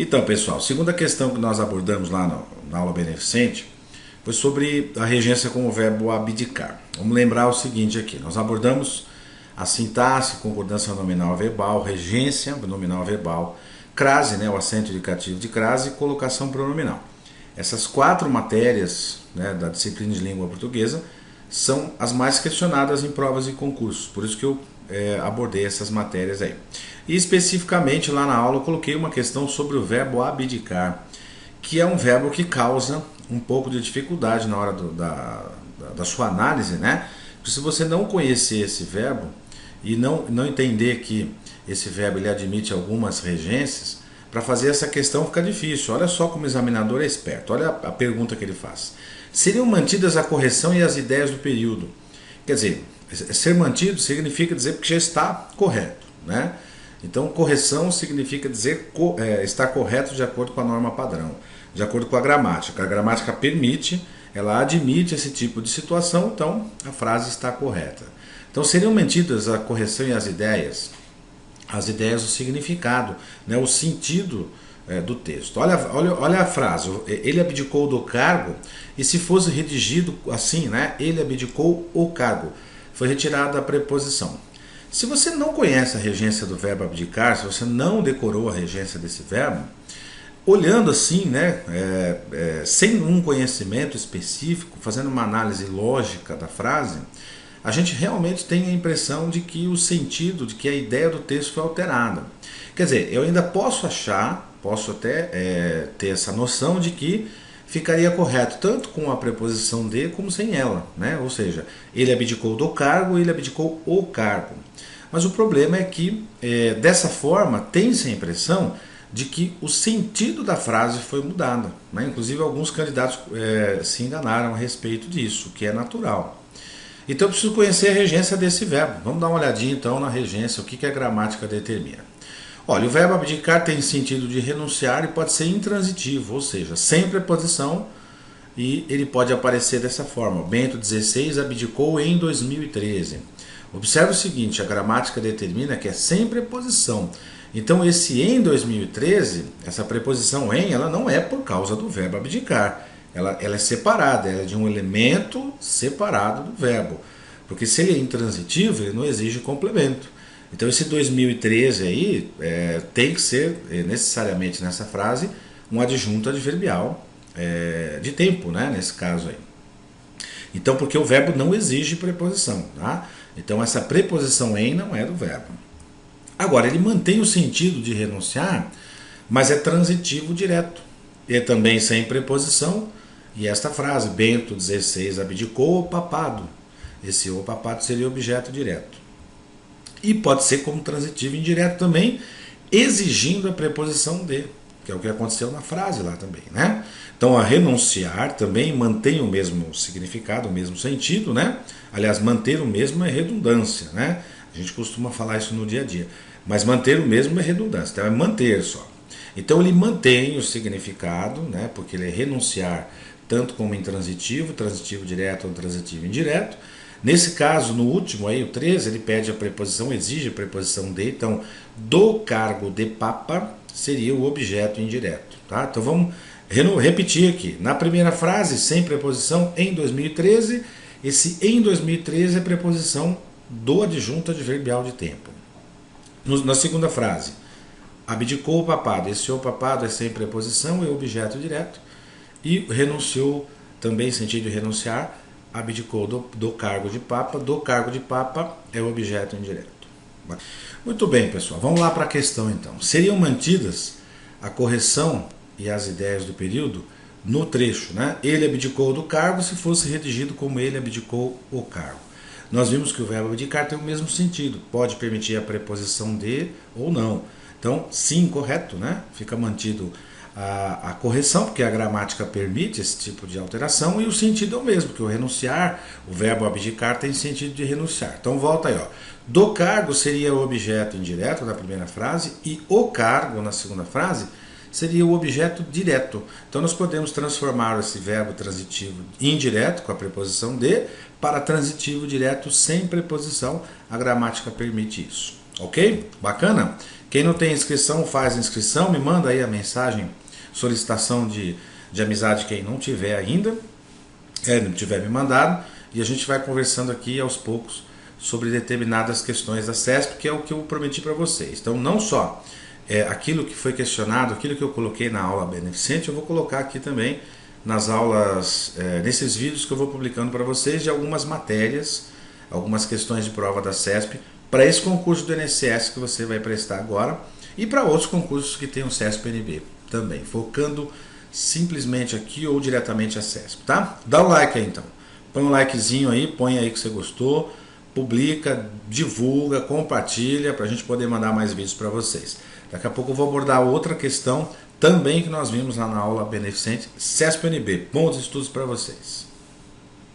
Então, pessoal, segunda questão que nós abordamos lá na aula beneficente foi sobre a regência com o verbo abdicar. Vamos lembrar o seguinte aqui, nós abordamos a sintaxe, concordância nominal verbal, regência nominal verbal, crase, né, o acento indicativo de crase e colocação pronominal. Essas quatro matérias, né, da disciplina de língua portuguesa são as mais questionadas em provas e concursos, por isso que eu abordei essas matérias aí. E especificamente lá na aula eu coloquei uma questão sobre o verbo abdicar, que é um verbo que causa um pouco de dificuldade na hora da sua análise, né? Porque se você não conhecer esse verbo e não entender que esse verbo ele admite algumas regências, para fazer essa questão fica difícil. Olha só como o examinador é esperto, olha a pergunta que ele faz. Seriam mantidas a correção e as ideias do período? Quer dizer, ser mantido significa dizer que já está correto, né? Então, correção significa dizer está correto de acordo com a norma padrão, de acordo com a gramática. A gramática permite, ela admite esse tipo de situação, então a frase está correta. Então, seriam mantidas a correção e as ideias o significado, né, o sentido do texto. Olha a frase, ele abdicou do cargo, e se fosse redigido assim, né, ele abdicou o cargo, foi retirada a preposição. Se você não conhece a regência do verbo abdicar, se você não decorou a regência desse verbo, olhando assim, né, sem um conhecimento específico, fazendo uma análise lógica da frase, a gente realmente tem a impressão de que o sentido, de que a ideia do texto foi alterada. Quer dizer, eu ainda posso até ter essa noção de que ficaria correto tanto com a preposição de como sem ela, né? Ou seja, ele abdicou do cargo, ele abdicou o cargo. Mas o problema é que dessa forma tem-se a impressão de que o sentido da frase foi mudado, né? Inclusive alguns candidatos se enganaram a respeito disso, que é natural. Então eu preciso conhecer a regência desse verbo. Vamos dar uma olhadinha então na regência, o que a gramática determina. Olha, o verbo abdicar tem sentido de renunciar e pode ser intransitivo, ou seja, sem preposição, e ele pode aparecer dessa forma. Bento XVI abdicou em 2013. Observe o seguinte, a gramática determina que é sem preposição. Então esse em 2013, essa preposição em, ela não é por causa do verbo abdicar. Ela é separada, ela é de um elemento separado do verbo. Porque se ele é intransitivo, ele não exige complemento. Então esse 2013 aí tem que ser necessariamente nessa frase um adjunto adverbial de tempo, né, nesse caso aí. Então porque o verbo não exige preposição, tá? Então essa preposição em não é do verbo. Agora ele mantém o sentido de renunciar, mas é transitivo direto. E é também sem preposição. E esta frase, Bento XVI abdicou o papado. Esse o papado seria objeto direto. E pode ser como transitivo indireto também, exigindo a preposição de, que é o que aconteceu na frase lá também, né? Então a renunciar também mantém o mesmo significado, o mesmo sentido, né? Aliás, manter o mesmo é redundância, né? A gente costuma falar isso no dia a dia. Mas manter o mesmo é redundância, então é manter só. Então ele mantém o significado, né? Porque ele é renunciar tanto como intransitivo, transitivo direto ou transitivo indireto. Nesse caso, no último aí, o 13, ele pede a preposição, exige a preposição de, então, do cargo de papa seria o objeto indireto, tá? Então vamos repetir aqui. Na primeira frase, sem preposição, em 2013, esse em 2013 é preposição do adjunto adverbial de tempo. Na segunda frase, abdicou o papado, esse o papado é sem preposição, é objeto direto, e renunciou, também sentido de renunciar, abdicou do cargo de papa é o objeto indireto. Muito bem, pessoal, vamos lá para a questão então. Seriam mantidas a correção e as ideias do período no trecho, né? Ele abdicou do cargo se fosse redigido como ele abdicou o cargo. Nós vimos que o verbo abdicar tem o mesmo sentido, pode permitir a preposição de ou não. Então, sim, correto, né? Fica mantido a correção, porque a gramática permite esse tipo de alteração, e o sentido é o mesmo, que o renunciar, o verbo abdicar tem sentido de renunciar. Então volta aí, ó. Do cargo seria o objeto indireto na primeira frase, e o cargo na segunda frase seria o objeto direto. Então nós podemos transformar esse verbo transitivo indireto com a preposição de para transitivo direto sem preposição. A gramática permite isso. Ok? Bacana? Quem não tem inscrição, faz inscrição, me manda aí a mensagem, solicitação de amizade quem não tiver ainda, não tiver me mandado, e a gente vai conversando aqui aos poucos sobre determinadas questões da CESP, que é o que eu prometi para vocês. Então, não só aquilo que foi questionado, aquilo que eu coloquei na aula beneficente, eu vou colocar aqui também nas aulas, nesses vídeos que eu vou publicando para vocês, de algumas matérias, algumas questões de prova da CESP, para esse concurso do INSS que você vai prestar agora, e para outros concursos que tem o CESP-NB também, focando simplesmente aqui ou diretamente a CESP, tá? Dá um like aí então, põe um likezinho aí, põe aí que você gostou, publica, divulga, compartilha, para a gente poder mandar mais vídeos para vocês. Daqui a pouco eu vou abordar outra questão também que nós vimos lá na aula beneficente CESP-NB. Bons estudos para vocês.